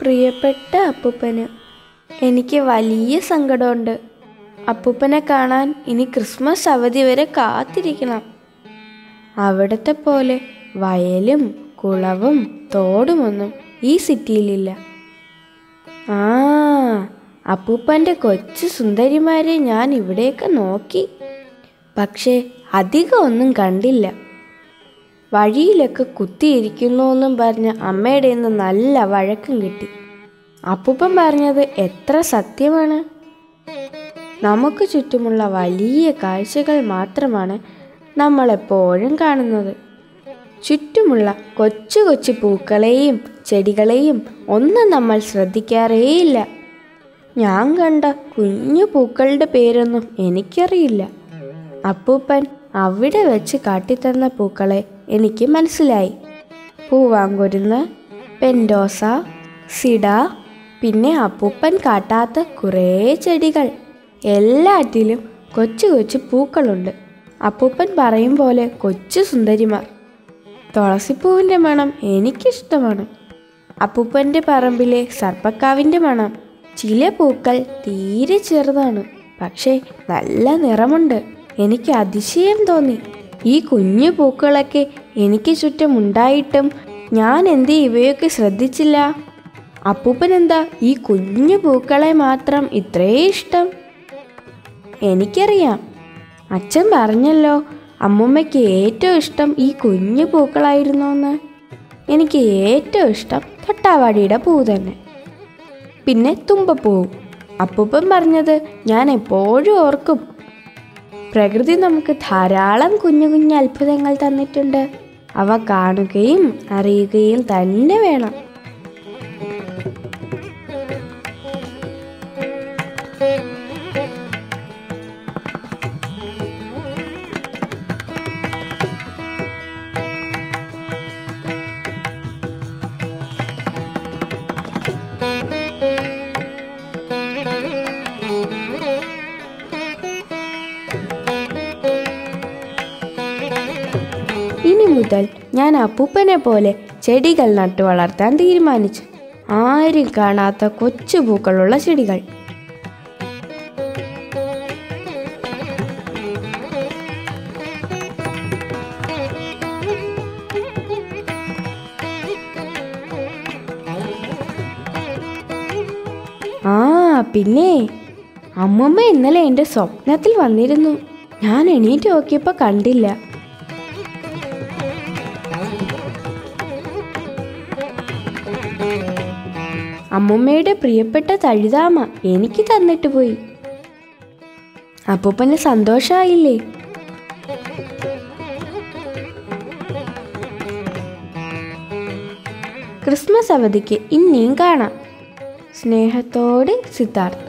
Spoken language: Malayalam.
പ്രിയപ്പെട്ട അപ്പൂപ്പന്, എനിക്ക് വലിയ സങ്കടമുണ്ട്. അപ്പൂപ്പനെ കാണാൻ ഇനി ക്രിസ്മസ് അവധി വരെ കാത്തിരിക്കണം. അവിടത്തെ പോലെ വയലും കുളവും തോടുമൊന്നും ഈ സിറ്റിയിലില്ല. അപ്പൂപ്പൻ്റെ കൊച്ചു സുന്ദരിമാരെ ഞാൻ ഇവിടെയൊക്കെ നോക്കി, പക്ഷേ അധികം ഒന്നും കണ്ടില്ല. വഴിയിലൊക്കെ കുത്തിയിരിക്കുന്നു എന്നും പറഞ്ഞ് അമ്മയുടെ നിന്ന് നല്ല വഴക്കും കിട്ടി. അപ്പൂപ്പൻ പറഞ്ഞത് എത്ര സത്യമാണ്. നമുക്ക് ചുറ്റുമുള്ള വലിയ കാഴ്ചകൾ മാത്രമാണ് നമ്മളെപ്പോഴും കാണുന്നത്. ചുറ്റുമുള്ള കൊച്ചു കൊച്ചു പൂക്കളെയും ചെടികളെയും ഒന്നും നമ്മൾ ശ്രദ്ധിക്കാറേയില്ല. ഞാൻ കണ്ട കുഞ്ഞു പൂക്കളുടെ പേരൊന്നും എനിക്കറിയില്ല. അപ്പൂപ്പൻ അവിടെ വെച്ച് കാട്ടിത്തന്ന പൂക്കളെ എനിക്ക് മനസ്സിലായി. പൂവാങ്കുരുന്ന്, പെൻഡോസ, സിഡ, പിന്നെ അപ്പൂപ്പൻ കാട്ടാത്ത കുറേ ചെടികൾ. എല്ലാറ്റിലും കൊച്ചു കൊച്ചു പൂക്കളുണ്ട്. അപ്പൂപ്പൻ പറയും പോലെ കൊച്ചു സുന്ദരിമാർ. തുളസിപ്പൂവിൻ്റെ മണം എനിക്കിഷ്ടമാണ്. അപ്പൂപ്പൻ്റെ പറമ്പിലെ സർപ്പക്കാവിൻ്റെ മണം. ചില പൂക്കൾ തീരെ ചെറുതാണ്, പക്ഷേ നല്ല നിറമുണ്ട്. എനിക്ക് അതിശയം തോന്നി. ഈ കുഞ്ഞു പൂക്കളൊക്കെ എനിക്ക് ചുറ്റും ഉണ്ടായിട്ടും ഞാൻ എന്തേ ഇവയൊക്കെ ശ്രദ്ധിച്ചില്ല? അപ്പൂപ്പൻ എന്താ ഈ കുഞ്ഞു പൂക്കളെ മാത്രം ഇത്രേ ഇഷ്ടം? എനിക്കറിയാം. അച്ഛൻ പറഞ്ഞല്ലോ അമ്മൂമ്മയ്ക്ക് ഏറ്റവും ഇഷ്ടം ഈ കുഞ്ഞു പൂക്കളായിരുന്നു എന്ന്. എനിക്ക് ഏറ്റവും ഇഷ്ടം തൊട്ടാവാടിയുടെ പൂ തന്നെ, പിന്നെ തുമ്പപ്പൂവും. അപ്പൂപ്പൻ പറഞ്ഞത് ഞാൻ എപ്പോഴും ഓർക്കും. പ്രകൃതി നമുക്ക് ധാരാളം കുഞ്ഞു കുഞ്ഞു അത്ഭുതങ്ങൾ തന്നിട്ടുണ്ട്. അവ കാണുകയും അറിയുകയും തന്നെ വേണം. ഇനി മുതൽ ഞാൻ അപ്പൂപ്പനെ പോലെ ചെടികൾ നട്ടു വളർത്താൻ തീരുമാനിച്ചു. ആരും കാണാത്ത കൊച്ചു പൂക്കളുള്ള ചെടികൾ. പിന്നെ അമ്മൂമ്മ ഇന്നലെ എൻ്റെ സ്വപ്നത്തിൽ വന്നിരുന്നു. ഞാൻ എണീറ്റ് നോക്കിയപ്പോൾ കണ്ടില്ല. അമ്മൂമ്മയുടെ പ്രിയപ്പെട്ട തഴുതാമ എനിക്ക് തന്നിട്ട് പോയി. അപ്പൂപ്പന് സന്തോഷായില്ലേ? ക്രിസ്മസ് അവധിക്ക് ഇനിയും കാണാം. സ്നേഹത്തോടെ, സിദ്ധാർത്ഥ്.